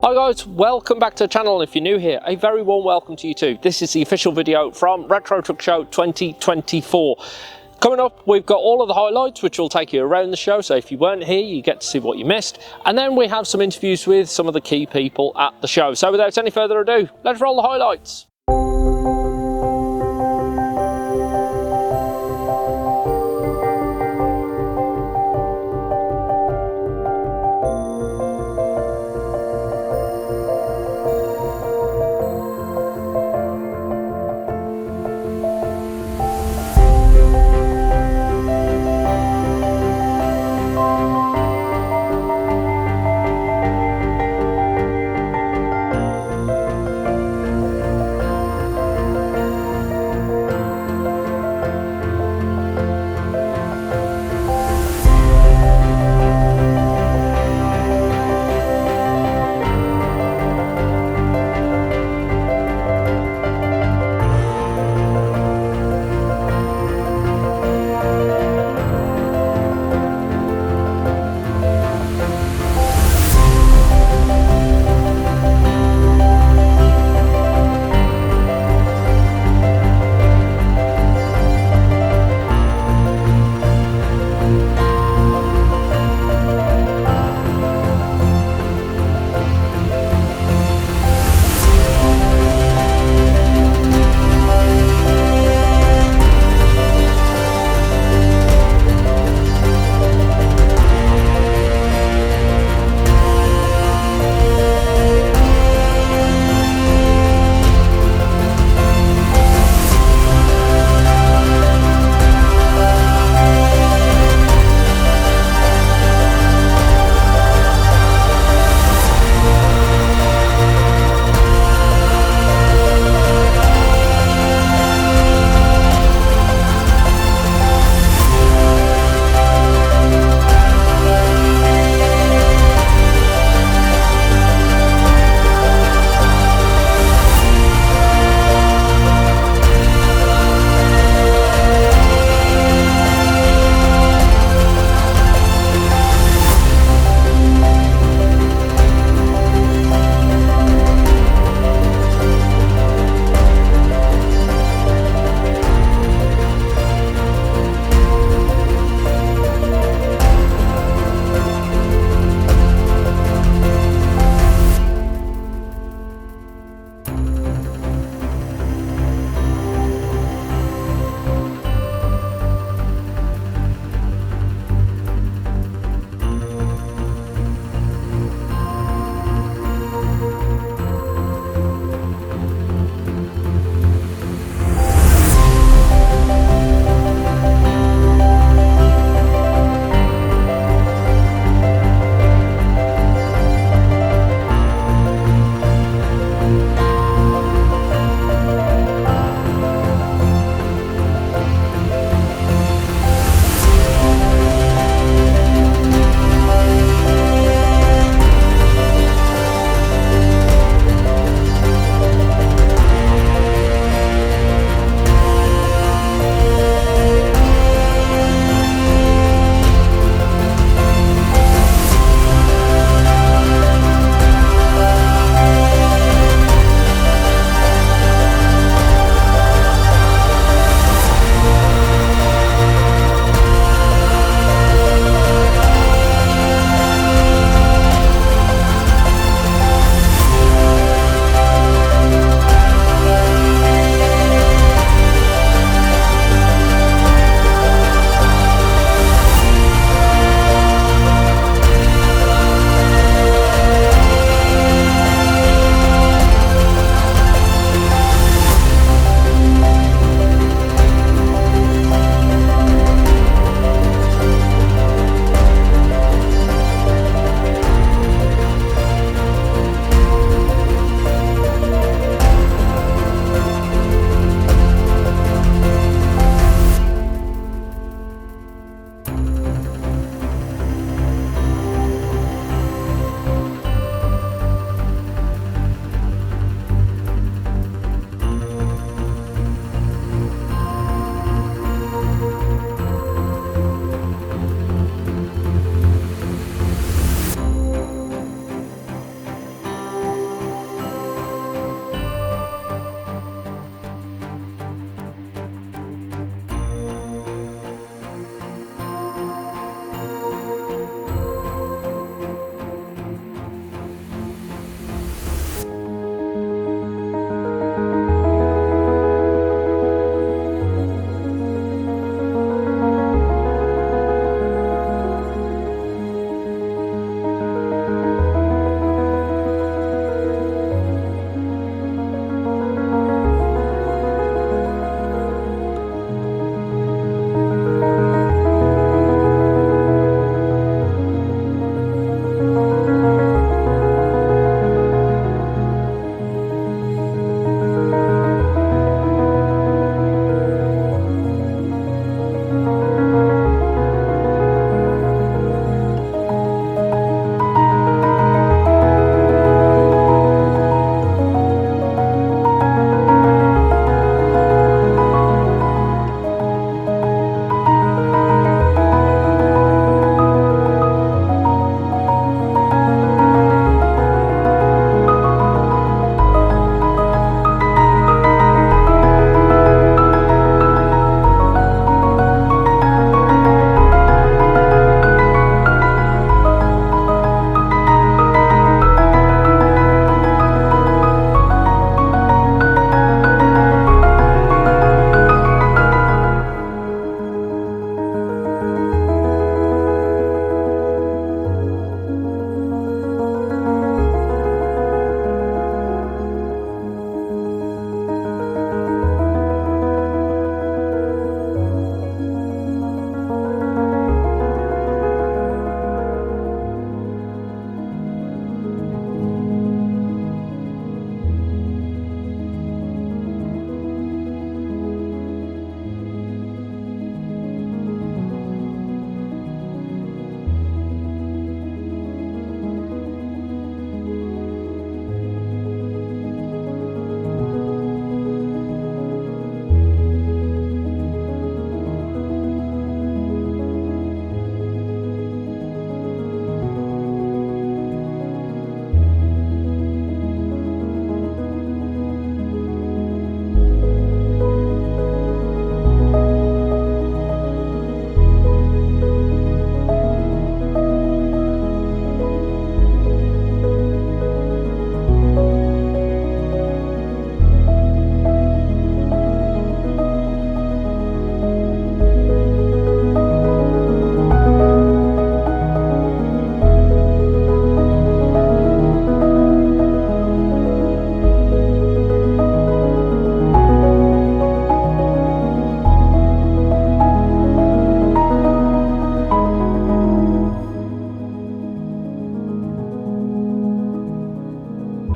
Hi guys, welcome back to the channel. If you're new here, a very warm welcome to you too. This is the official video from Retro Truck Show 2024. Coming up, we've got all of the highlights which will take you around the show, so if you weren't here you get to see what you missed, and then we have some interviews with some of the key people at the show. So without any further ado, let's roll the highlights.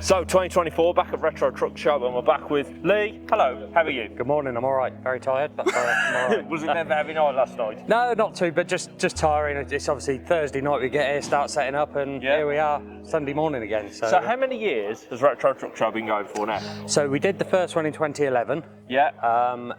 So 2024, back at Retro Truck Show, and we're back with Lee. Hello, how are you? Good morning, I'm alright. Very tired, but I'm alright. Was it never heavy night last night? No, not too, but just tiring. It's obviously Thursday night we get here, start setting up, and here we are, Sunday morning again. So how many years has Retro Truck Show been going for now? So we did the first one in 2011. Yeah.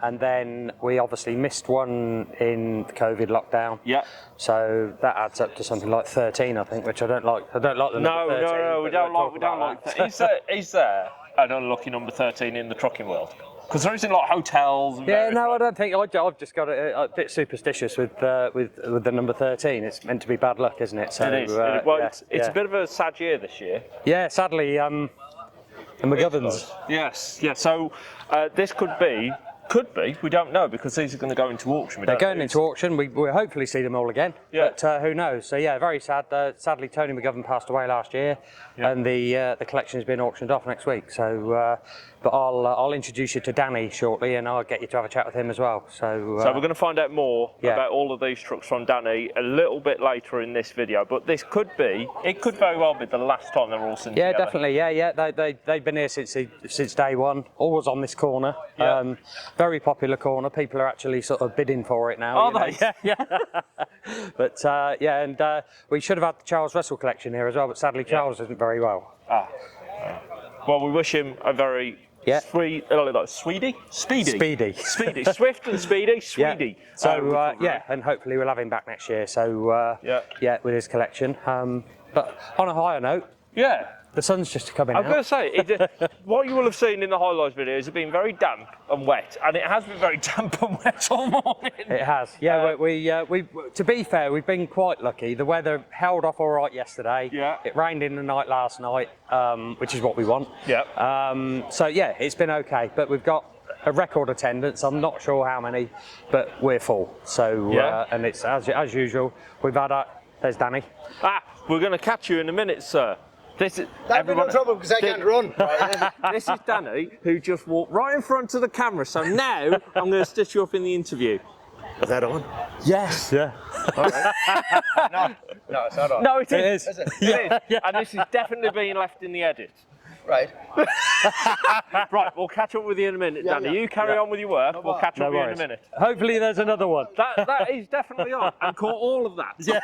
And then we obviously missed one in the COVID lockdown. Yeah. So that adds up to something like 13, I think, which I don't like. I don't like the number 13. No, we don't like that. Is there an unlucky number 13 in the trucking world? Because there isn't like hotels. And I don't think. I've just got a bit superstitious with the number 13. It's meant to be bad luck, isn't it? So, it is. It's a bit of a sad year this year. Yeah, sadly, the McGoverns. Yes. Yeah. So this could be, we don't know, because these are going to go into auction. They're going into auction. We'll hopefully see them all again. Yeah. But who knows? So yeah, very sad. Sadly, Tony McGovern passed away last year, and the collection has been auctioned off next week. So, but I'll introduce you to Danny shortly, and I'll get you to have a chat with him as well. So we're going to find out more about all of these trucks from Danny a little bit later in this video. But this could very well be the last time they're all seen together. Yeah, definitely. Yeah. They've been here since day one. Always on this corner. Yeah. Very popular corner. People are actually sort of bidding for it now. Are they? Yeah. But and we should have had the Charles Russell collection here as well, but sadly Charles isn't very well. Well, we wish him a very speedy, swift and speedy, Swede. Yeah. So and hopefully we'll have him back next year. So with his collection. But on a higher note, the sun's just coming out. I was going to say, what you will have seen in the highlights videos have been very damp and wet, and it has been very damp and wet all morning. It has, we to be fair, we've been quite lucky. The weather held off all right yesterday. Yeah. It rained in the night last night, which is what we want. Yeah. So it's been okay, but we've got a record attendance. I'm not sure how many, but we're full. So and it's as usual. We've had there's Danny. We're going to catch you in a minute, sir. This is That'd be no trouble because I can't run. This is Danny, who just walked right in front of the camera. So now I'm going to stitch you up in the interview. Is that on? Yes. Yeah. All right. No, it's not on. No, it is. Is it? It is. And this is definitely being left in the edit. Right. Right, we'll catch up with you in a minute, Danny. You carry on with your work. We'll catch up with you in a minute. Hopefully there's another one. That is definitely on, and caught all of that. Yeah.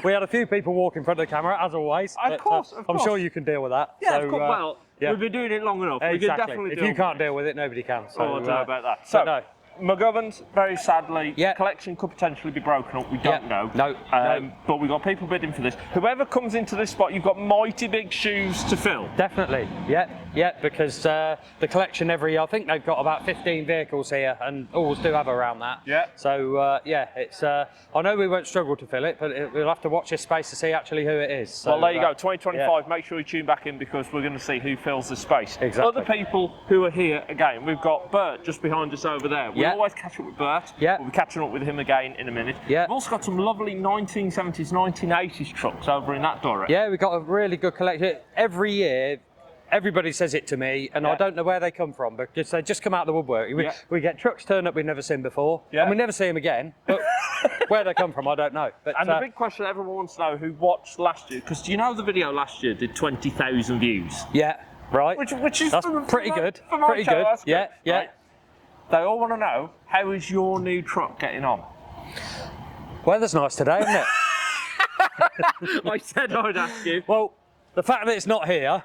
We had a few people walk in front of the camera, as always. Of course. I'm sure you can deal with that. Yeah, of course. Well, we've been doing it long enough. Exactly. We can definitely if you can't deal with it, nobody can. So, I don't know about that. So, no. McGovern's, very sadly, collection could potentially be broken up. We don't know. No. But we've got people bidding for this. Whoever comes into this spot, you've got mighty big shoes to fill. Definitely. Yeah, because the collection every year, I think they've got about 15 vehicles here, and always do have around that. Yeah. So it's. I know we won't struggle to fill it, but we'll have to watch this space to see actually who it is. So, well, there you go. 2025. Make sure you tune back in because we're going to see who fills the space. Exactly. Other people who are here again. We've got Bert just behind us over there. We always catch up with Bert. Yeah. We'll be catching up with him again in a minute. Yeah. We've also got some lovely 1970s, 1980s trucks over in that direction. Yeah, we've got a really good collection. Every year, everybody says it to me, and I don't know where they come from, but they just come out of the woodwork. We get trucks turn up we've never seen before, and we never see them again. But where they come from, I don't know. But, and the big question everyone wants to know who watched last year, because do you know the video last year did 20,000 views? Yeah, right. Which is pretty good. Pretty good. Yeah. Right. They all want to know, how is your new truck getting on? Weather's nice today, isn't it? I said I'd ask you. Well, the fact that it's not here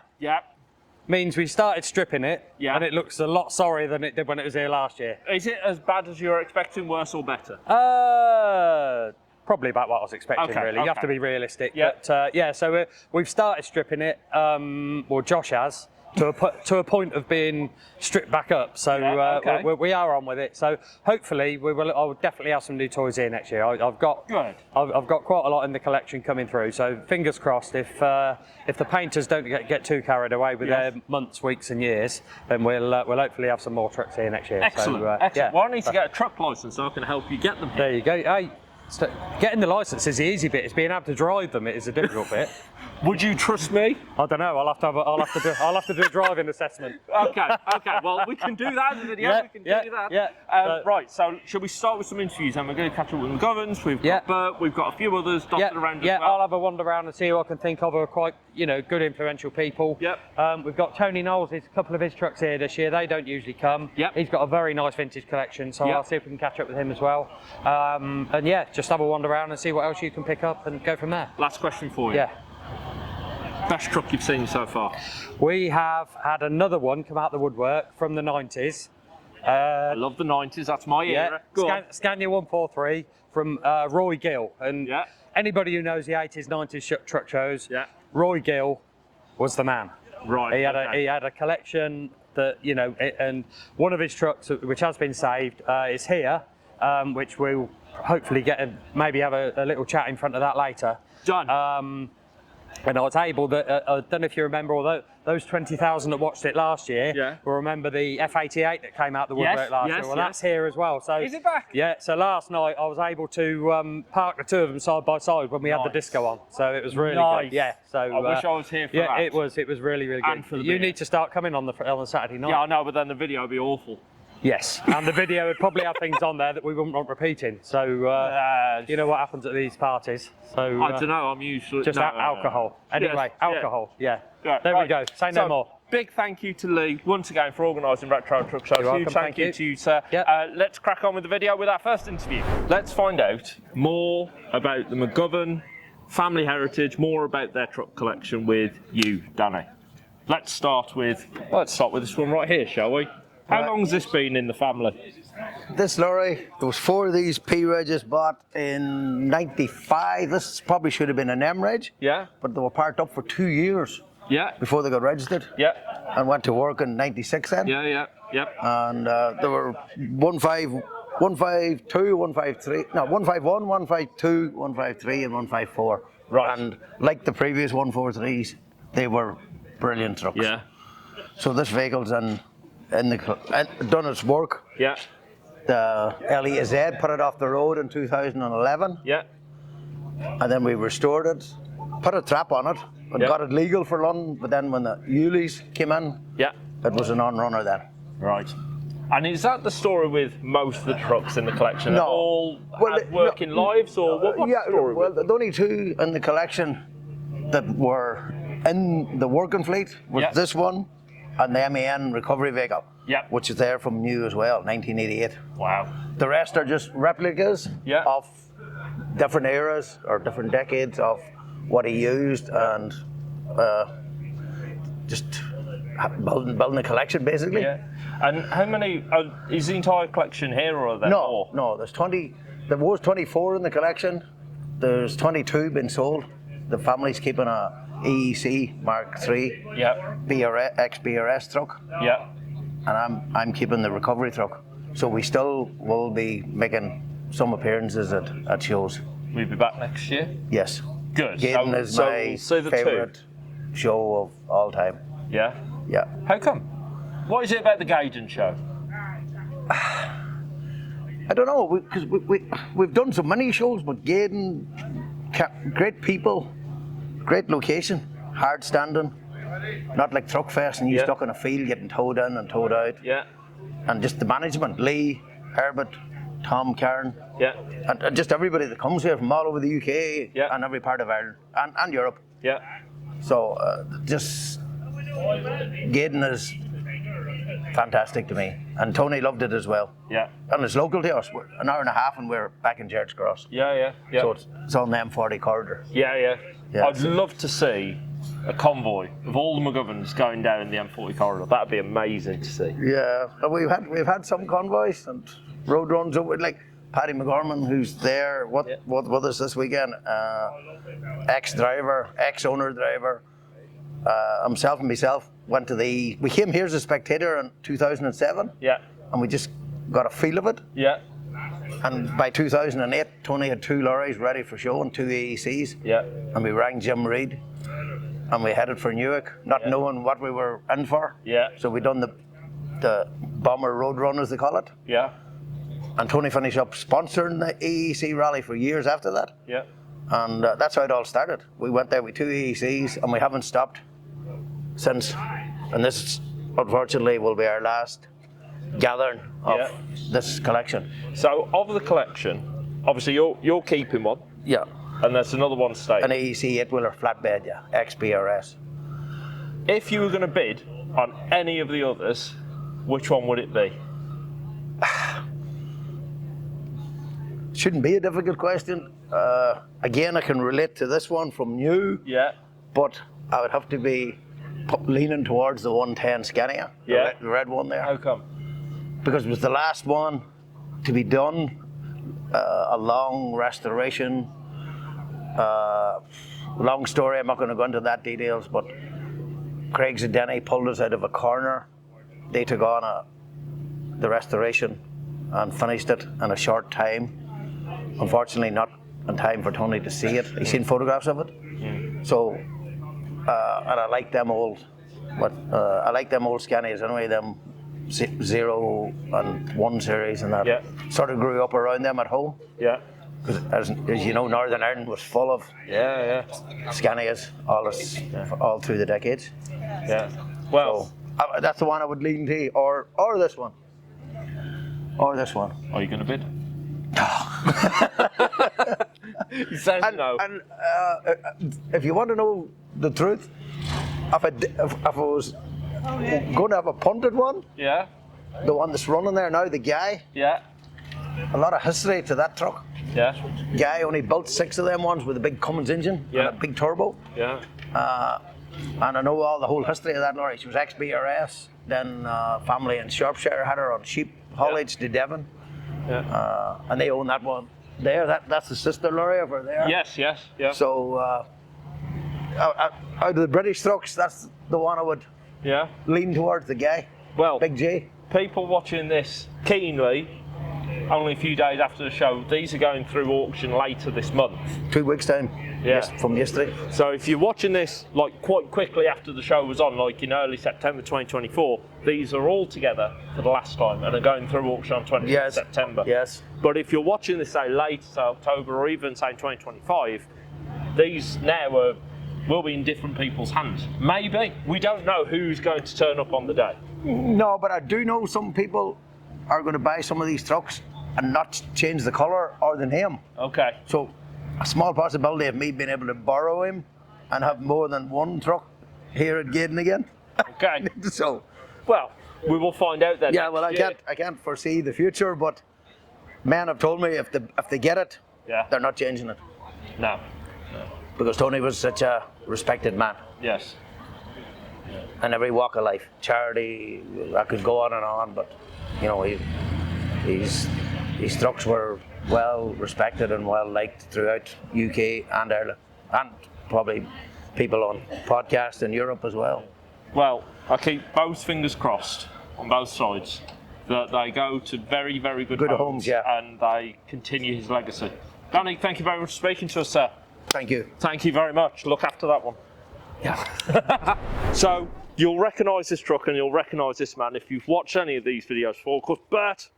means we started stripping it, Yeah. and it looks a lot sorrier than it did when it was here last year. Is it as bad as you're expecting, worse or better? Probably about what I was expecting, really. You have to be realistic. Yeah. But yeah, so we've started stripping it. Well, Josh has. To a point of being stripped back up, so yeah, okay. we are on with it. So hopefully we will. I will definitely have some new toys here next year. I've got quite a lot in the collection coming through. So fingers crossed. If the painters don't get too carried away with their months, weeks, and years, then we'll hopefully have some more trucks here next year. Excellent. So, excellent. Yeah. Well, I need to get a truck license so I can help you get them. There you go. Hey, getting the license is the easy bit. It's being able to drive them. It is a difficult bit. Would you trust me? I don't know. I'll have to do a driving assessment. Okay. Well, we can do that in the video. We can do that. Right. So, shall we start with some interviews? And we're going to catch up with McGoverns. We've got Bert. We've got a few others dotted around as well. I'll have a wander around and see who I can think of who are quite, good influential people. We've got Tony Knowles. There's a couple of his trucks here this year. They don't usually come. He's got a very nice vintage collection, so I'll see if we can catch up with him as well. And just have a wander around and see what else you can pick up and go from there. Last question for you. Best truck you've seen so far? We have had another one come out the woodwork from the 90s. I love the 90s, that's my era. Scania 143 from Roy Gill. And anybody who knows the 80s, 90s truck shows, Roy Gill was the man. Right. He had a collection that, and one of his trucks, which has been saved, is here, which we'll hopefully maybe have a little chat in front of that later. Done. And I was able to, I don't know if you remember, although those 20,000 that watched it last year will remember the F88 that came out the woodwork last year. Well, that's here as well. So is it back? Yeah, so last night I was able to park the two of them side by side when we had the disco on. So it was really good. Yeah, so I wish I was here for that. Yeah, it was really, really good. And for the you need to start coming on the Saturday night. Yeah, I know, but then the video would be awful. Yes, and the video would probably have things on there that we wouldn't want repeating. So, you know what happens at these parties. So I don't know, I'm usually... Just alcohol. Anyway, alcohol, there we go, say no more. Big thank you to Lee, once again, for organising Retro Truck Show. You're welcome, thank you to you, sir. Let's crack on with the video with our first interview. Let's find out more about the McGovern family heritage, more about their truck collection with you, Danny. Let's start with this one right here, shall we? How long has this been in the family? This lorry, there was 4 of these P-Regs bought in 95. This probably should have been an M-Reg. Yeah. But they were parked up for 2 years. Yeah. Before they got registered. Yeah. And went to work in 96 then. Yeah. And there were 152, 153, no, 151, 152, 153 and 154. Right. And like the previous 143s, they were brilliant trucks. Yeah. So this vehicle's done its work. Yeah. The LEZ put it off the road in 2011. Yeah. And then we restored it, put a trap on it, and got it legal for London. But then when the Ulis came in, it was a non-runner then. Right. And is that the story with most of the trucks in the collection? No. All had working lives, or what's the story? Well, the only 2 in the collection that were in the working fleet was this one and the MAN recovery vehicle, which is there from new as well, 1988. Wow. The rest are just replicas of different eras or different decades of what he used, and just building a collection basically. Yeah. And how many, is the entire collection here, or are there more? No, there's 20, there was 24 in the collection. There's 22 been sold. The family's keeping a EEC Mark III ex-BRS truck. Yeah. And I'm keeping the recovery truck. So we still will be making some appearances at shows. We'll be back next year? Yes. Good. Gaydon is my favourite show of all time. Yeah? Yeah. How come? What is it about the Gaydon show? I don't know, because we've done so many shows, but Gaydon, great people, great location, hard standing, not like Truck Fest and you stuck in a field getting towed in and towed out. Yeah. And just the management, Lee, Herbert, Tom, Karen, and just everybody that comes here from all over the UK and every part of Ireland and Europe. Yeah. So just Gaydon is fantastic to me, and Tony loved it as well. Yeah. And it's local to us. We're an hour and a half, and we're back in Gerrard's Cross. Yeah. So it's on the M40 corridor. Yeah. I'd love to see a convoy of all the McGoverns going down the M40 corridor. That'd be amazing to see. Yeah, we've had some convoys and road runs over, like Paddy McGorman, who's there with us this weekend, ex-driver, ex-owner driver. Myself went to we came here as a spectator in 2007. Yeah. And we just got a feel of it. Yeah. And by 2008, Tony had 2 lorries ready for show and 2 AECs. Yeah. And we rang Jim Reed and we headed for Newark, not knowing what we were in for. Yeah. So we done the bomber road run, as they call it. Yeah. And Tony finished up sponsoring the AEC rally for years after that. Yeah. And that's how it all started. We went there with 2 EECs and we haven't stopped since. And this, unfortunately, will be our last gathering of this collection. So, of the collection, obviously you're keeping one. Yeah. And there's another one staying. An EEC 8-wheeler flatbed, yeah, XPRS. If you were going to bid on any of the others, which one would it be? Shouldn't be a difficult question. Again, I can relate to this one from new. Yeah. But I would have to be leaning towards the 110 Scania, the red one there. How come? Because it was the last one to be done, a long restoration. Long story, I'm not going to go into that details, but Craig's and Denny pulled us out of a corner. They took on the restoration and finished it in a short time. Unfortunately, not in time for Tony to see it. He's seen photographs of it. So, and I like them old. But I like them old Scanias anyway, them 0 and 1 series and that. Yeah. Sort of grew up around them at home. Yeah. Because as you know, Northern Ireland was full of Scanias all through the decades. Yeah. Well, so, that's the one I would lean to, or this one. Or this one. Are you going to bid? He says no. And if you want to know the truth, if I was going to have a punted one, the one that's running there now, the guy, a lot of history to that truck. Guy only built 6 of them ones with a big Cummins engine and a big turbo. And I know all the whole history of that lorry. She was XBRS, then family in Shropshire had her on sheep haulage to Devon. And they own that one there. That's the sister lorry over there. Yes. So out of the British trucks, that's the one I would lean towards, the guy. Well, Big J. People watching this keenly, only a few days after the show, these are going through auction later this month. 2 weeks time. From yesterday. So if you're watching this like quite quickly after the show was on, like in early September 2024, these are all together for the last time and are going through auction on 20th September. Yes. But if you're watching this, say late, say October or even say 2025, these now will be in different people's hands. Maybe. We don't know who's going to turn up on the day. No, but I do know some people are going to buy some of these trucks and not change the colour or the name. Okay. So a small possibility of me being able to borrow him and have more than one truck here at Gaydon again. Okay. So, well, we will find out then. Yeah, well, I can't foresee the future, but men have told me if they get it, they're not changing it. No. Because Tony was such a respected man. Yes. In every walk of life, charity, I could go on, but you know, his trucks were well respected and well liked throughout UK and Ireland, and probably people on podcasts in Europe as well. Well, I keep both fingers crossed on both sides that they go to very, very good homes, and they continue his legacy. Danny, thank you very much for speaking to us, sir. Thank you. Thank you very much. Look after that one. Yeah. So you'll recognise this truck and you'll recognise this man if you've watched any of these videos before. Of course, Bert,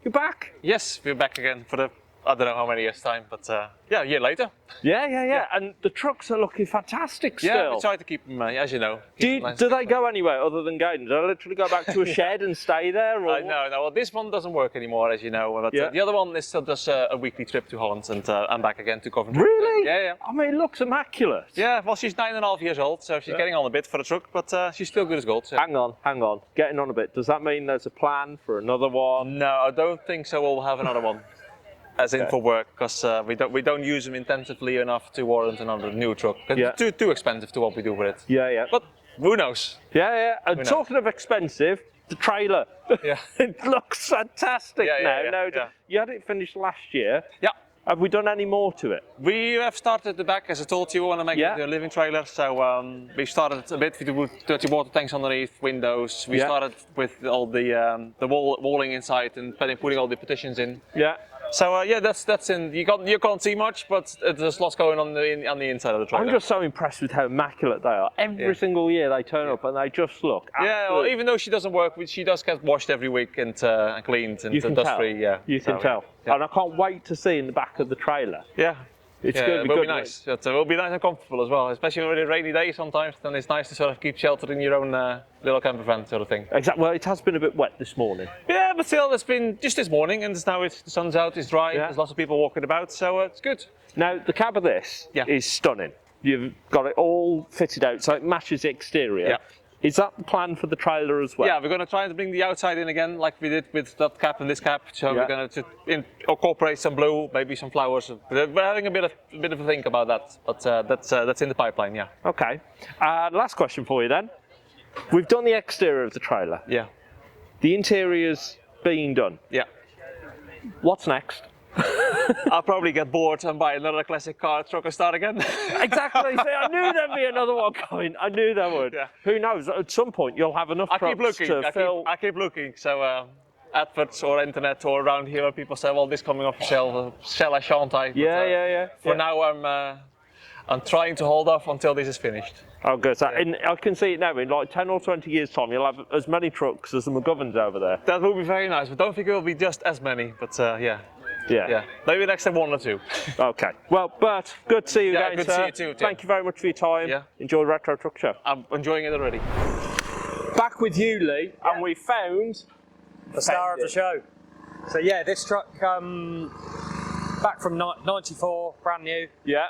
you're back. Yes, we're back again for the, I don't know how many years time, but a year later. Yeah. And the trucks are looking fantastic still. Yeah, we try to keep them, as you know. Do they go anywhere other than Gaydon? Do they literally go back to a shed and stay there? Or no. Well, this one doesn't work anymore, as you know. But the other one is still just a weekly trip to Holland and back again to Coventry. Really? Yeah. I mean, it looks immaculate. Yeah, well, she's 9.5 years old, so she's getting on a bit for the truck, but she's still good as gold. So. Hang on. Getting on a bit. Does that mean there's a plan for another one? No, I don't think so. We'll have another one. As in for work, because we don't use them intensively enough to warrant another new truck. It's too expensive to what we do with it. Yeah. But who knows? Yeah. And talking of expensive, the trailer. Yeah. It looks fantastic now. Yeah. You had it finished last year. Yeah. Have we done any more to it? We have started the back, as I told you, we want to make it a living trailer. So we started a bit. We do dirty water tanks underneath, windows. We started with all the walling inside and putting all the partitions in. Yeah. So that's in. You can't see much, but there's lots going on the inside of the trailer. I'm just so impressed with how immaculate they are. Every single year they turn up and they just look. Yeah, well, even though she doesn't work, she does get washed every week and cleaned and you can dust-free. Yeah, you can tell. Yeah. And I can't wait to see in the back of the trailer. Yeah. It's going to be will good. Be nice. It will be nice and comfortable as well, especially on a rainy day sometimes. Then it's nice to sort of keep sheltered in your own little camper van sort of thing. Exactly. Well, it has been a bit wet this morning. Yeah, but still, it's been just this morning, and now the sun's out, it's dry. Yeah. There's lots of people walking about, so it's good. Now, the cab of this is stunning. You've got it all fitted out, so it matches the exterior. Yeah. Is that the plan for the trailer as well? Yeah, we're going to try to bring the outside in again, like we did with that cap and this cap. So we're going to incorporate some blue, maybe some flowers. We're having a bit of a think about that, but that's in the pipeline. Yeah. Okay. Last question for you then. We've done the exterior of the trailer. Yeah. The interior's being done. Yeah. What's next? I'll probably get bored and buy another classic car, truck, and start again. Exactly. See, I knew there'd be another one coming. I knew there would. Yeah. Who knows? At some point, you'll have enough trucks to fill. I keep looking. So adverts or internet or around here, where people say, "Well, this coming off the shelf. Shall I? Shan't I?" Yeah. For now, I'm trying to hold off until this is finished. Oh, good. And I can see it now. In like 10 or 20 years' time, you'll have as many trucks as the McGoverns over there. That would be very nice. But don't think it will be just as many. But yeah. Maybe next time 1 or 2. Okay. Well, Bert, good to see you again, good sir. to see you too, Tim. Thank you very much for your time. Yeah. Enjoy Retro Truck Show. I'm enjoying it already. Back with you, Lee, and we found The star of the show. So yeah, this truck back from 94, brand new. Yeah.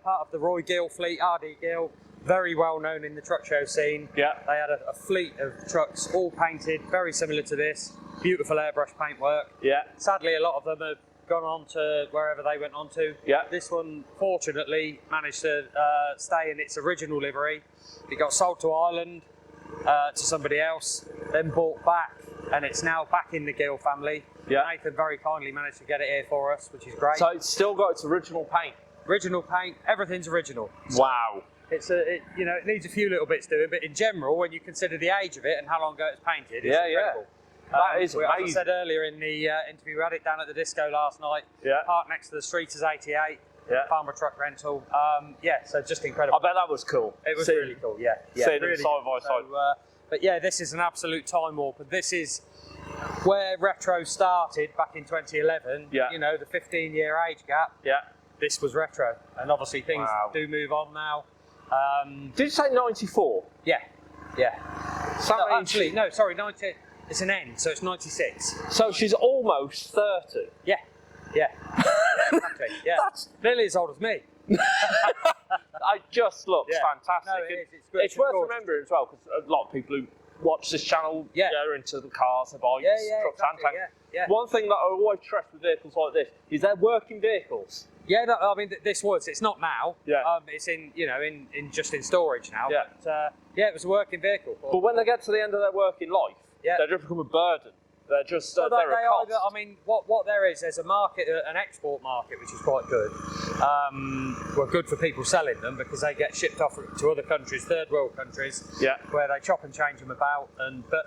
Part of the Roy Gill fleet, RD Gill, very well known in the truck show scene. Yeah. They had a fleet of trucks all painted, very similar to this. Beautiful airbrush paintwork. Yeah. Sadly, a lot of them have gone on to wherever they went on to. Yeah. This one, fortunately, managed to stay in its original livery. It got sold to Ireland to somebody else, then bought back, and it's now back in the Gill family. Yeah. Nathan very kindly managed to get it here for us, which is great. So it's still got its original paint. Original paint, everything's original. Wow. It needs a few little bits doing, but in general, when you consider the age of it and how long ago it's painted, it's incredible. That is As amazing. I said earlier in the interview, we had it down at the disco last night. Yeah. Parked next to the street is 88. Yeah. Farmer truck rental. So just incredible. I bet that was cool. It was really cool, yeah. Seeing really them side by side. So, but yeah, this is an absolute time warp. And this is where retro started back in 2011. Yeah. You know, the 15-year age gap. Yeah. This was retro. And obviously things do move on now. Did you say 94? Yeah. So No, actually, no, sorry, 90. It's an N, so it's 96. So she's almost 30. Yeah. Exactly. Yeah. That's nearly as old as me. It just looks Yeah. fantastic. No, it is. It's good. It's worth gorgeous. remembering as well, because a lot of people who watch this channel are into the cars, the bikes, trucks, and exactly, tanks. yeah. One thing that I always stress with vehicles like this is they're working vehicles. Yeah, no, I mean, this was. It's not now. Yeah. It's in, in just in storage now. Yeah. But, it was a working vehicle. But when they get to the end of their working life, they just become a burden. They're just they're a cost. What there is, there's a market, an export market, which is quite good. Well, good for people selling them because they get shipped off to other countries, third world countries, where they chop and change them about. But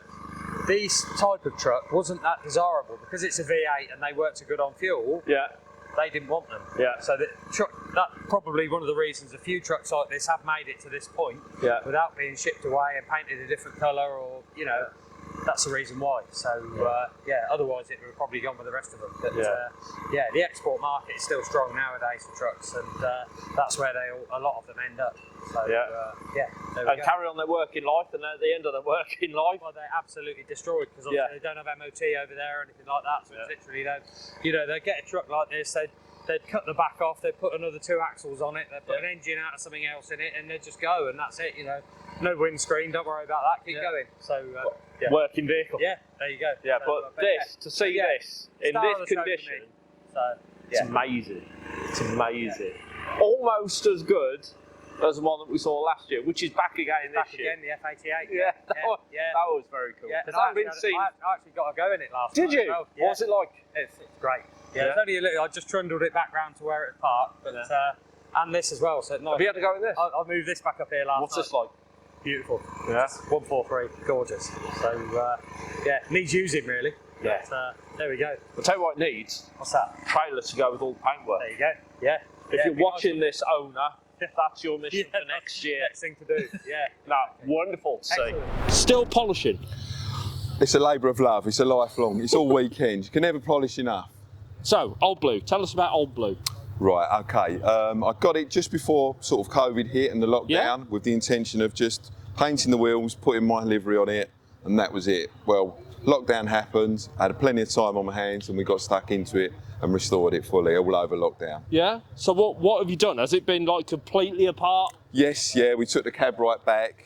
this type of truck wasn't that desirable because it's a V8 and they weren't so good on fuel. Yeah. They didn't want them. Yeah. So that's probably one of the reasons a few trucks like this have made it to this point without being shipped away and painted a different colour, or that's the reason why. So otherwise it would have probably gone with the rest of them. But the export market is still strong nowadays for trucks, and that's where a lot of them end up. So and carry on their working life, and at the end of their working life, well, they're absolutely destroyed because they don't have MOT over there or anything like that. So it's literally they get a truck like this, they'd cut the back off, they'd put another 2 axles on it, they'd put an engine out of something else in it, and they'd just go, and that's it. No windscreen, don't worry about that, keep going. So working vehicle. Yeah, there you go. Yeah, so, but this in this condition, it's Yeah. amazing. It's amazing. Almost as good as the one that we saw last year, which is back again Back this year. again, the F88. Yeah, that was very cool. Yeah, Because I've been seeing. I actually got a go in it last Did night you? as well. Yeah. What was it like? It's great. Yeah, it's only a little. I just trundled it back round to where it parked, but and this as well. So it's nice. Have you had to go in this? I moved this back up here last What's night. this like? Beautiful. Yeah. 143, gorgeous. So needs using really. Yeah. But, there we go. I'll tell you what it needs. What's that? Trailers to go with all the paintwork. There you go. Yeah. If you're it'd be watching this, owner, that's your mission for next year. Next thing to do. Yeah. No, wonderful to see. Excellent. Still polishing. It's a labour of love. It's a lifelong. It's all weekend. You can never polish enough. So, Old Blue. Tell us about Old Blue. Right, okay. I got it just before sort of COVID hit and the lockdown with the intention of just painting the wheels, putting my livery on it, and that was it. Well, lockdown happened, I had plenty of time on my hands and we got stuck into it and restored it fully all over lockdown. Yeah? So what have you done? Has it been like completely apart? Yes, yeah, we took the cab right back.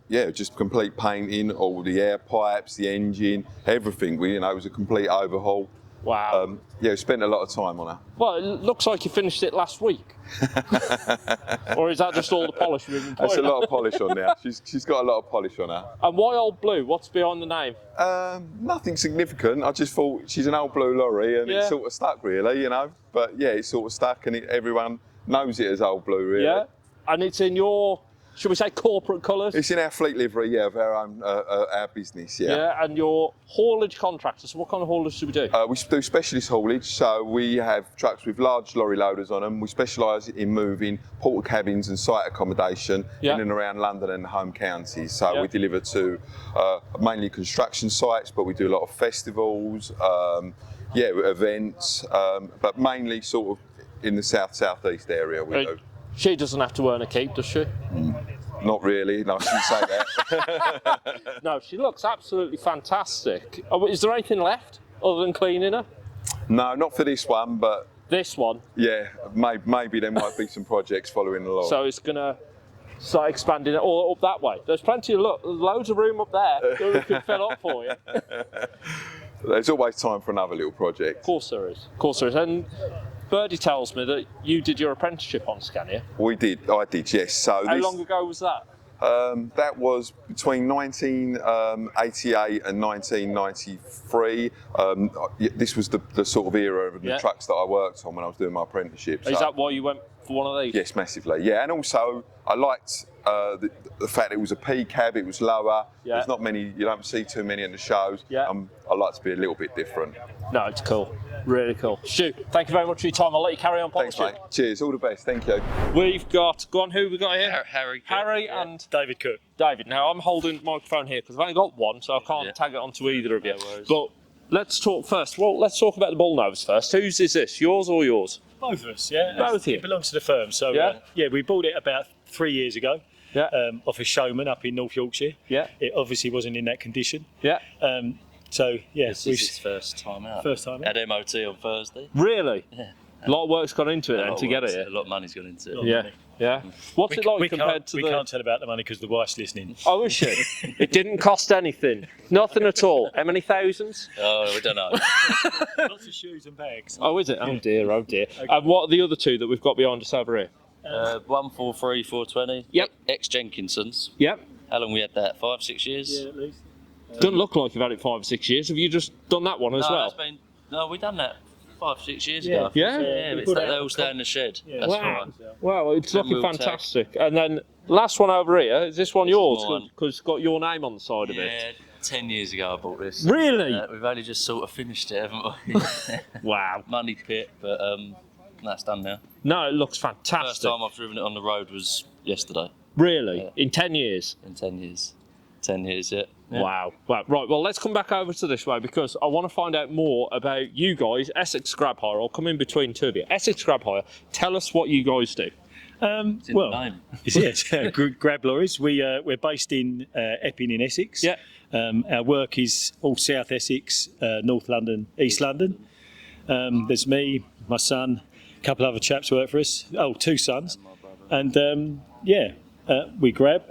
Just complete painting, all the air pipes, the engine, everything. It was a complete overhaul. Wow. We spent a lot of time on her. Well, it looks like you finished it last week. Or is that just all the polish we've been putting? That's a lot of polish on there. She's got a lot of polish on her. And why Old Blue? What's behind the name? Nothing significant. I just thought she's an old blue lorry and it sort of stuck really, But yeah, it sort of stuck and everyone knows it as Old Blue really. Yeah, and it's in your, should we say, corporate colours? It's in our fleet livery, of our own, our business, Yeah, and your haulage contractors, what kind of haulage do we do? We do specialist haulage, so we have trucks with large lorry loaders on them. We specialise in moving porter cabins and site accommodation in and around London and the home counties. So we deliver to mainly construction sites, but we do a lot of festivals, events, but mainly sort of in the southeast area we do. She doesn't have to earn a keep, does she? Not really, no, I shouldn't say that. No, she looks absolutely fantastic. Is there anything left other than cleaning her? No, not for this one, but... This one? Yeah, maybe there might be some projects following along. So it's going to start expanding it all up that way. There's plenty of, loads of room up there that we can fill up for you. There's always time for another little project. Of course there is. Of course there is. And Birdie tells me that you did your apprenticeship on Scania. I did, yes. So How long ago was that? That was between 1988 and 1993. This was the sort of era of the trucks that I worked on when I was doing my apprenticeship. Is that why you went for one of these? Yes, massively. Yeah, and also I liked the fact it was a P cab. It was lower. There's not many. You don't see too many in the shows. Yeah. I like to be a little bit different. No, it's cool. Really cool. Stu, thank you very much for your time. I'll let you carry on polishing. Thanks, mate. Cheers. All the best. Thank you. We've got, go on, who we got here? Harry and David Cook. David. Now, I'm holding the microphone here because I've only got one, so I can't tag it onto either of you. But let's talk first. Well, let's talk about the bullnovers first. Whose is this? Yours or yours? Both of us, yeah. Both here. It belongs to the firm. So, we bought it about 3 years ago. Off a showman up in North Yorkshire. Yeah. It obviously wasn't in that condition. Yeah. This is his first time out. First time out. Had MOT on Thursday. Really? Yeah. A lot of work's gone into it then to get it here. A lot of money's gone into it. Yeah. Yeah. What's it like compared to we can't tell about the money because the wife's listening. Oh, is she? It didn't cost anything. Nothing at all. How many thousands? Oh, we don't know. Lots of shoes and bags. Oh, is it? Oh dear, oh dear. And what are the other two that we've got behind us over here? 143 420. Yep. Ex Jenkinson's. Yep. How long we had that? 5-6 years. Yeah, at least. Doesn't look like you've had it 5 or 6 years. Have you just done that one as well? No, we done that 5-6 years ago. Yeah? They all stay in the shed. Yeah. That's Wow. right. Wow, it's Then looking we'll fantastic. And then last one over here, is this one yours? my one. Because it's got your name on the side of Yeah, it. 10 years ago I bought this. Really? We've only just sort of finished it, haven't we? Wow. Money pit, but that's done now. No, it looks First fantastic. time I've driven it on the road was yesterday. Really? Yeah. In 10 years? In 10 years. 10 years, yeah. Wow. Right, well, let's come back over to this way because I want to find out more about you guys, Essex Grab Hire. I'll come in between two of you. Essex Grab Hire, tell us what you guys do. It's in the name. Yes, Grab Lorrys. We're based in Epping in Essex. Yeah. Our work is all South Essex, North London, East London. There's me, my son, a couple other chaps work for us. Oh, 2 sons. And we grab.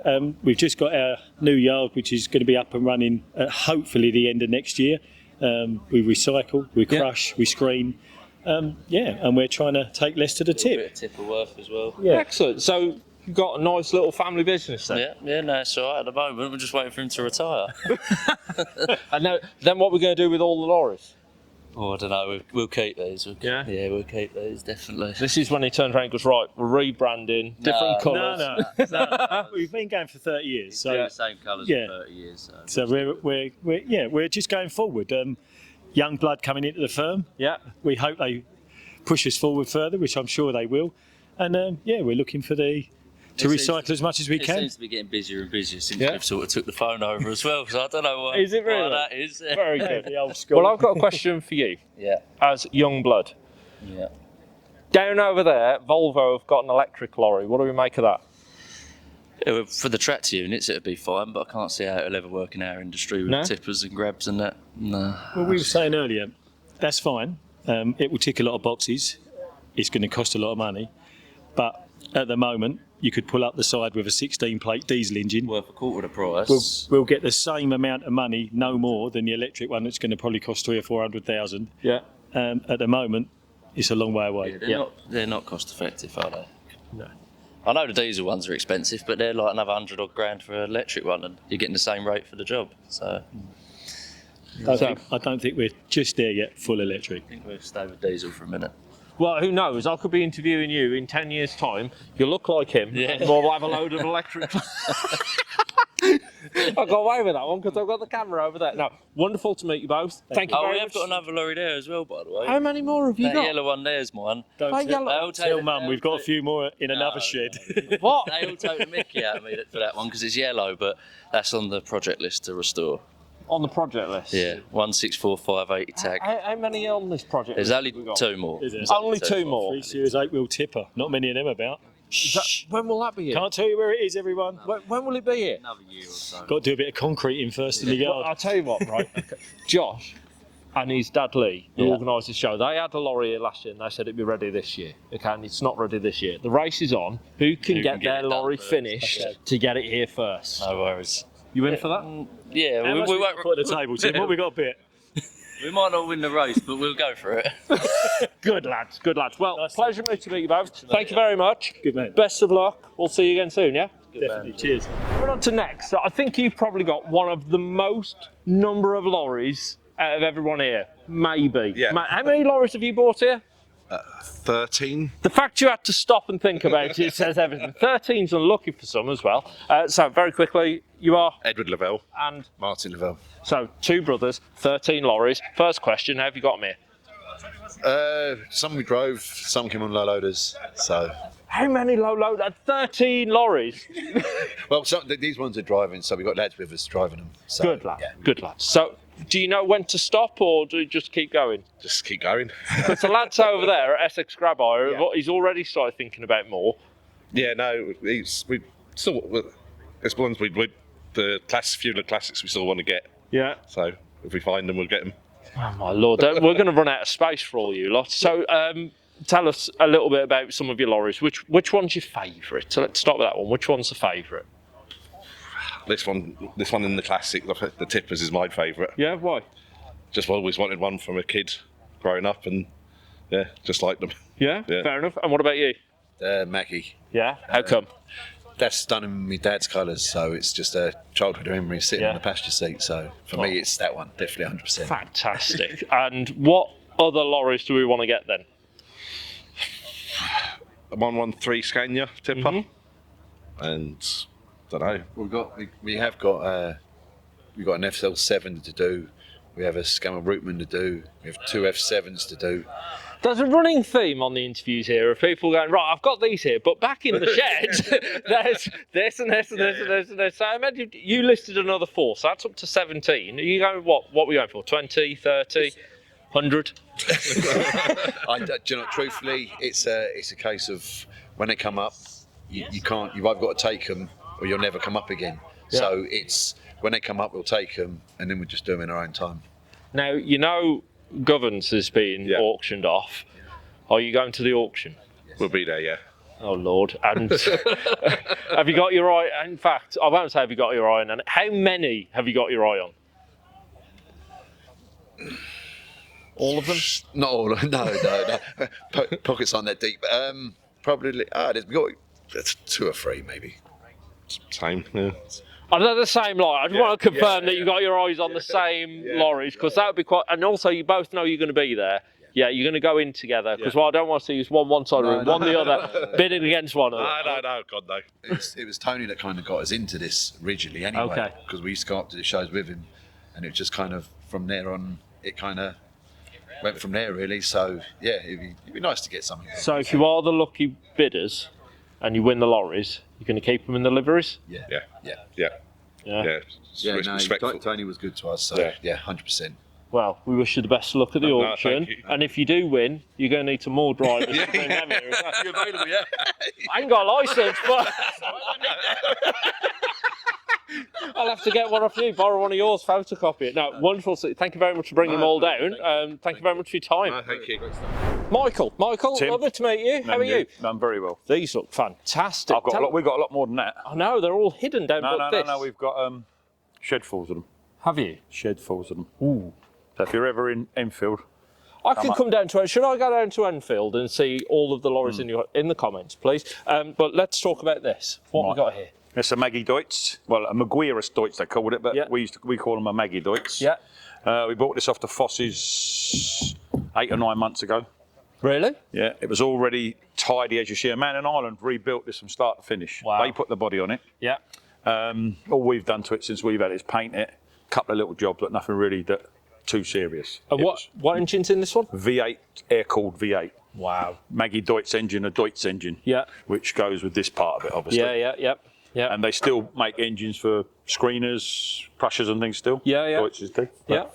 We've just got our new yard, which is going to be up and running hopefully the end of next year. We recycle, we crush, we screen. And we're trying to take less to the A bit tip. of tipper work as well. Yeah. Excellent. So you've got a nice little family business then? Yeah, no, it's all right at the moment. We're just waiting for him to retire. And then what we're going to do with all the lorries? Oh, I don't know. We'll keep these. Yeah? Yeah, we'll keep these, definitely. This is when he turns around and goes, right, we're rebranding, different colours. No. We've been going for 30 years. So The same colours Yeah. for 30 years. So we're just going forward. Young blood coming into the firm. Yeah. We hope they push us forward further, which I'm sure they will. And we're looking for to recycle as much as we It can. seems to be getting busier and busier since we've sort of took the phone over as well. Because I don't know why. Is it really? Why that is. Very good. The old school. Well, I've got a question for you Yeah. as young blood. Yeah. Down over there, Volvo have got an electric lorry. What do we make of that? For the tractor units, it'd be fine, but I can't see how it'll ever work in our industry with tippers and grabs and that. No. Well, we were saying earlier, that's fine. It will tick a lot of boxes. It's going to cost a lot of money. But at the moment, you could pull up the side with a 16-plate diesel engine. Worth a quarter of the price. We'll get the same amount of money, no more, than the electric one that's going to probably cost 300,000 or 400,000. Yeah. At the moment, it's a long way away. Yeah, they're not cost effective, are they? No. I know the diesel ones are expensive, but they're like another 100 odd grand for an electric one, and you're getting the same rate for the job. So I don't think we're just there yet, full electric. I think we'll stay with diesel for a minute. Well, who knows? I could be interviewing you in 10 years' time. You look like him. Yeah. We'll have a load of electric. I got away with that one because I've got the camera over there. No, wonderful to meet you both. Thank you very much. We have got another lorry there as well, by the way. How many more have you got? That yellow one there's mine. Don't tell Mum, we've got a few more in another shed. What? They all take the mickey out of me for that one because it's yellow, but that's on the project list to restore. On the project list? Yeah, 164580 tag. How many on this project There's list only have we got? 2 more. Only two more? 3 Series 8-wheel tipper. Not many of them about. When will that be here? Can't tell you where it is, everyone. When will it be here? Another year or so. Got to do a bit of concreting first in the yard. Well, I'll tell you what, right? Okay. Josh and his dad Lee, who organised the show, they had a lorry here last year and they said it'd be ready this year. Okay, and it's not ready this year. The race is on. Who can get their lorry finished to get it here first? No worries. You in for that? Yeah, How much we we won't put at the table, Tim? What we got a bit? We might not win the race, but we'll go for it. Good lads, good lads. Well, Nice pleasure to meet you both. Thank you very much. Good man. Best of luck. We'll see you again soon, yeah? Definitely. Cheers. We're on to next. So I think you've probably got one of the most number of lorries out of everyone here. Maybe. Yeah. How many lorries have you bought here? 13. The fact you had to stop and think about it says everything. 13's unlucky for some as well. So very quickly, you are? Edward Lavelle. And Martin Lavelle. so 2 brothers, 13 lorries. First question, how have you got them here? Some we drove, some came on low loaders. So, How many low load? 13 lorries. well, these ones are driving, so we got lads with us driving them. So, Good lad. yeah, Good lad. So do you know when to stop or do you just keep going? just keep going. Because the lads over there at Essex Grab Hire, he's already started thinking about more. Yeah, no, we still. It's ones the few of the classics we still want to get. Yeah. So if we find them, we'll get them. Oh my lord, we're going to run out of space for all you lot. So tell us a little bit about some of your lorries. Which one's your favourite? So let's start with that one. Which one's the favourite? This one in the classic, the tippers is my favourite. Yeah, why? Just always wanted one from a kid growing up, and yeah, just like them. Yeah, Yeah. fair enough. And what about you? Mackie. Yeah, how come? That's done in my dad's colours, so it's just a childhood memory sitting Yeah. in the passenger seat. So for me, it's that one, definitely 100%. Fantastic. And what other lorries do we want to get then? A 113 Scania tipper, and don't know. We have got an FL7 to do. We have a Scammer Rootman to do. We have 2 F7s to do. There's a running theme on the interviews here of people going, right, I've got these here, but back in the shed, there's this and this and this and this and this. So I imagine you listed another 4, so that's up to 17. Are you going, what are we going for, 20, 30, 100? Do you know, truthfully, it's a case of when they come up, you've either got to take them or you'll never come up again. Yeah. So it's when they come up, we'll take them, and then we'll just do them in our own time. Now, you know Governs has been auctioned off. Are you going to the auction? We'll be there, yeah. Oh, Lord. And have you got your eye? In fact, I won't say have you got your eye on it. How many have you got your eye on? All of them? Not all of them, no. Pockets aren't that deep. Probably, we've got 2 or 3 maybe. Same, yeah. Are they the same lorry? I just want to confirm that you got your eyes on the same lorries, because that would be quite. And also, you both know you're going to be there. Yeah, you're going to go in together, because what I don't want to see is one side of the room, one the other, bidding against one another. No, God no. It was Tony that kind of got us into this originally, anyway. Because we used to go up to the shows with him, and it just kind of from there on, it kind of went from there really. So yeah, it'd be nice to get something. So if you are the lucky bidders, and you win the lorries, you're going to keep them in the liveries? Yeah. Yeah. Respectful. Tony was good to us, so yeah, 100%. Well, we wish you the best of luck at the No, auction. thank you. And if you do win, you're going to need some more drivers. Yeah, you're available, yeah. I ain't got a licence, but I'll have to get one off you, borrow one of yours, photocopy it. No, wonderful. Thank you very much for bringing them all down. Thank you very much for your time. No, thank you. Michael, Tim. lovely to meet you. How are you? I'm very well. These look fantastic. We've got a lot more than that. I know, they're all hidden down this. No, we've got shedfuls of them. Have you? Shedfuls of them. Ooh. So if you're ever in Enfield, I can come down to it. Should I go down to Enfield and see all of the lorries in the comments, please? But let's talk about this. What we got here? it's a Maggie Deutz. Well, a McGuire's Deutz they called it, but Yeah. we call them a Maggie Deutz. Yeah. We bought this off the Fosses 8 or 9 months ago. Really? Yeah, it was already tidy, as you see. A man in Ireland rebuilt this from start to finish. Wow. They put the body on it. Yeah. All we've done to it since we've had it is paint it. A couple of little jobs, but nothing really too serious. And what engine's in this one? V8, air-cooled V8. Wow. Maggie Deutz engine, a Deutz engine. Yeah. Which goes with this part of it, obviously. Yeah. And they still make engines for screeners, crushers and things still. Yeah. Deutz's do. Yeah.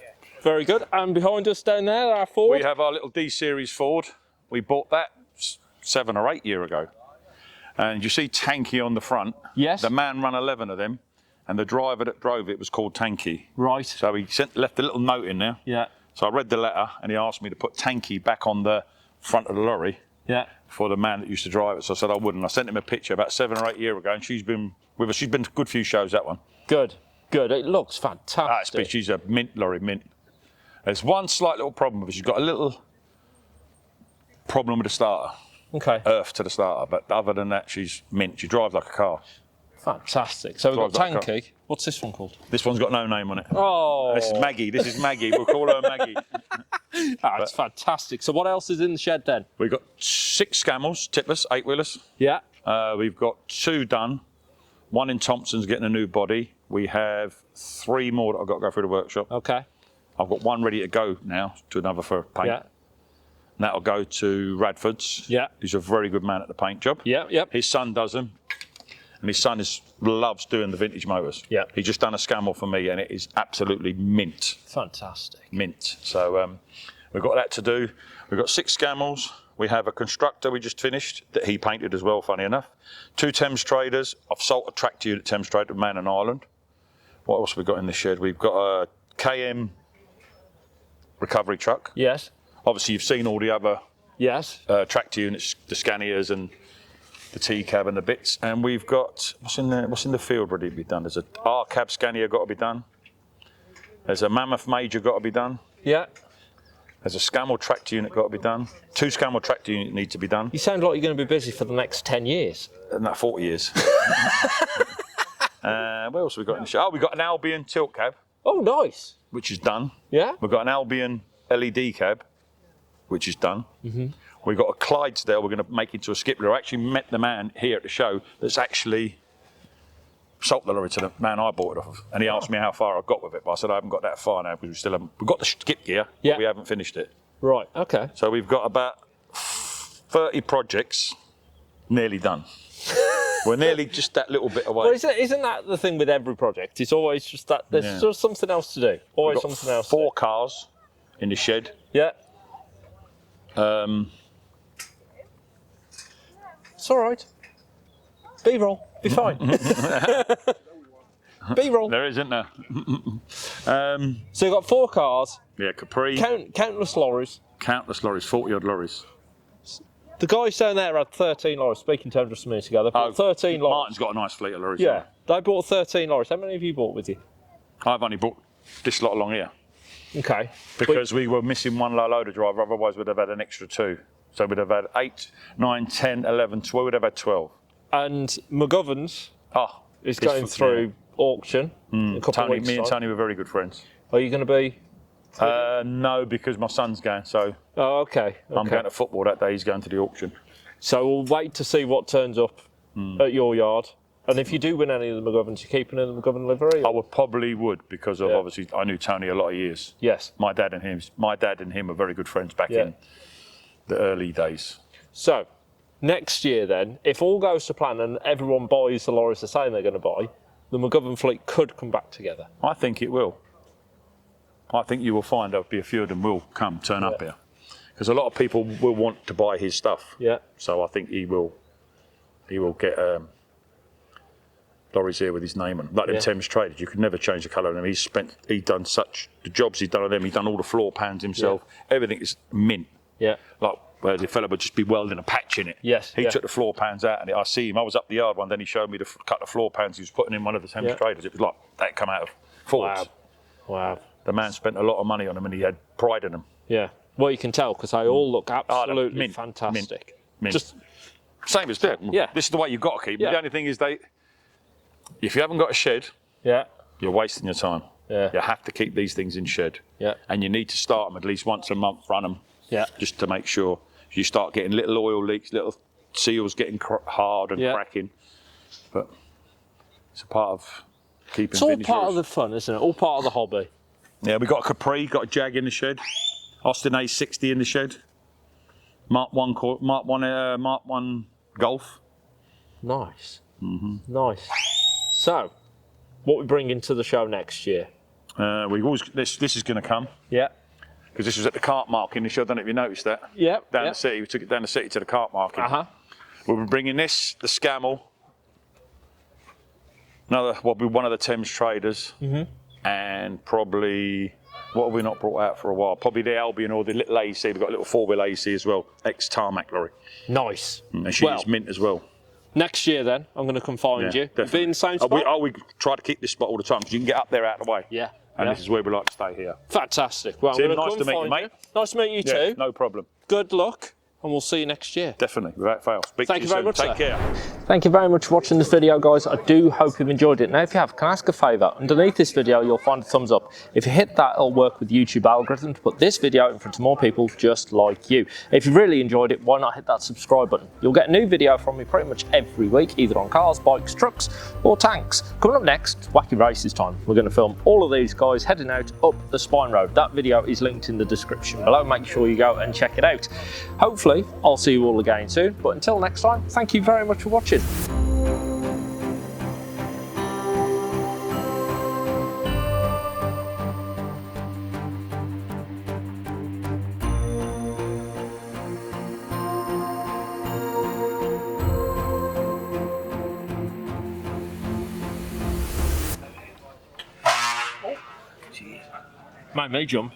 Very good. And behind us down there, our Ford. We have our little D-Series Ford. We bought that 7 or 8 years ago. And you see Tanky on the front. Yes. The man ran 11 of them, and the driver that drove it was called Tanky. Right. So he left a little note in there. Yeah. So I read the letter, and he asked me to put Tanky back on the front of the lorry. Yeah. For the man that used to drive it. So I said I wouldn't. I sent him a picture about 7 or 8 years ago, and she's been with us. She's been to a good few shows, that one. Good. It looks fantastic. She's a mint lorry, mint. There's one slight little problem with it. She's got a little problem with the starter. Okay. Earth to the starter, but other than that, she's mint. She drives like a car. Fantastic. So we've got Drives like a Tanky. What's this one called? This one's got no name on it. Oh. This is Maggie. We'll call her Maggie. That's fantastic. So what else is in the shed then? We've got 6 Scammels, tippers, 8-wheelers. Yeah. We've got 2 done. 1 in Thompson's getting a new body. We have 3 more that I've got to go through the workshop. Okay. I've got 1 ready to go now to another for paint. Yeah. And that'll go to Radford's. Yeah. He's a very good man at the paint job. Yeah. Yep. His son does them. And his son loves doing the vintage motors. Yeah. He's just done a Scammell for me, and it is absolutely mint. Fantastic. Mint. So we've got that to do. We've got 6 Scammels. We have a constructor we just finished that he painted as well, funny enough. 2 Thames Traders. I've sold a tractor unit Thames Trader, man in Ireland. What else have we got in the shed? We've got a KM recovery truck. Yes. Obviously, you've seen all the other tractor units, the Scanias and the T-cab and the bits. And we've got, what's in the field ready to be done? There's a R-cab Scania got to be done. There's a Mammoth Major got to be done. Yeah. There's a Scammell tractor unit got to be done. 2 Scammell tractor units need to be done. You sound like you're going to be busy for the next 10 years. And that 40 years. What else have we got in the show? Oh, we've got an Albion tilt cab. Oh, nice. Which is done. Yeah. We've got an Albion LED cab, which is done. Mm-hmm. We've got a Clydesdale we're going to make into a skipper. I actually met the man here at the show that's actually sold the lorry to the man I bought it off of. And he asked me how far I got with it, but I said I haven't got that far now because we still haven't. We've got the skip gear, but we haven't finished it. Right, okay. So we've got about 30 projects nearly done. We're nearly just that little bit away. Well, isn't that the thing with every project? It's always just that there's just something else to do. Always something else. 4 cars in the shed. Yeah. It's all right. B-roll. Be fine. B-roll. There isn't there? So you've got 4 cars. Yeah, Capri. Countless lorries. Countless lorries, 40 odd lorries. The guys down there had 13 lorries. Speaking to them just a minute ago, they bought 13 lorries. Martin's got a nice fleet of lorries. Yeah, they bought 13 lorries. How many have you bought with you? I've only bought this lot along here. Okay. Because we were missing 1 loader driver, otherwise we'd have had an extra 2. So we'd have had 8, 9, 10, 11, 12, we'd have had 12. And McGovern's is going through auction in a couple of weeks' Me and time. Tony were very good friends. Are you going to be? No, because my son's going, so Oh, okay. I'm going to football that day, he's going to the auction. So we'll wait to see what turns up at your yard. And if you do win any of the McGoverns, you're keeping in the McGovern livery? I probably would, because of obviously I knew Tony a lot of years. Yes. My dad and him are very good friends back in the early days. So, next year then, if all goes to plan and everyone buys the lorries they're saying they're going to buy, the McGovern fleet could come back together. I think it will. I think you will find there'll be a few of them will turn up here. Because a lot of people will want to buy his stuff. Yeah. So I think he will get lorries here with his name on. Like them Thames traders, you could never change the colour of them. He's done such the jobs he's done on them. He's done all the floor pans himself. Yeah. Everything is mint. Yeah. Like where the fella would just be welding a patch in it. Yes. He took the floor pans out, and I see him. I was up the yard one, then he showed me the cut of floor pans he was putting in one of the Thames traders. It was like that come out of Fords. Wow. The man spent a lot of money on them, and he had pride in them. Yeah. Well, you can tell because they all look absolutely fantastic. Mint. Just same as that. Yeah. This is the way you've got to keep. Yeah. The only thing is if you haven't got a shed, you're wasting your time. Yeah. You have to keep these things in shed. Yeah. And you need to start them at least once a month, run them. Yeah. Just to make sure you start getting little oil leaks, little seals getting hard and cracking. But it's a part of keeping. It's all part of the fun, isn't it? All part of the hobby. Yeah, we got a Capri, got a Jag in the shed, Austin A60 in the shed, Mark 1 Golf. Nice. Nice. So, what we bring into the show next year? This is going to come. Yeah. Because this was at the cart mark in the show. I don't know if you noticed that. Yeah. Down the city, we took it down the city to the cart market. We'll be bringing this, the Scammell, will be one of the Thames traders, and probably what have we not brought out for a while? Probably the Albion or the little AC. We've got a little 4-wheel AC as well, ex-tarmac lorry. Nice. And she is mint as well. Next year, then I'm going to come find you. Definitely. Be in the same spot. We try to keep this spot all the time because you can get up there out of the way. Yeah. And this is where we like to stay here. Fantastic. Well, Tim, nice to meet you, mate. Nice to meet you too. No problem. Good luck, and we'll see you next year. Definitely, without fail. Thank you very much, Take care. Thank you very much for watching this video, guys. I do hope you've enjoyed it. Now, if you have, can I ask a favour? Underneath this video, you'll find a thumbs up. If you hit that, it'll work with the YouTube algorithm to put this video in front of more people just like you. If you really enjoyed it, why not hit that subscribe button? You'll get a new video from me pretty much every week, either on cars, bikes, trucks, or tanks. Coming up next, Wacky Races time. We're going to film all of these guys heading out up the Spine Road. That video is linked in the description below. Make sure you go and check it out. Hopefully, I'll see you all again soon. But until next time, thank you very much for watching. Made me jump.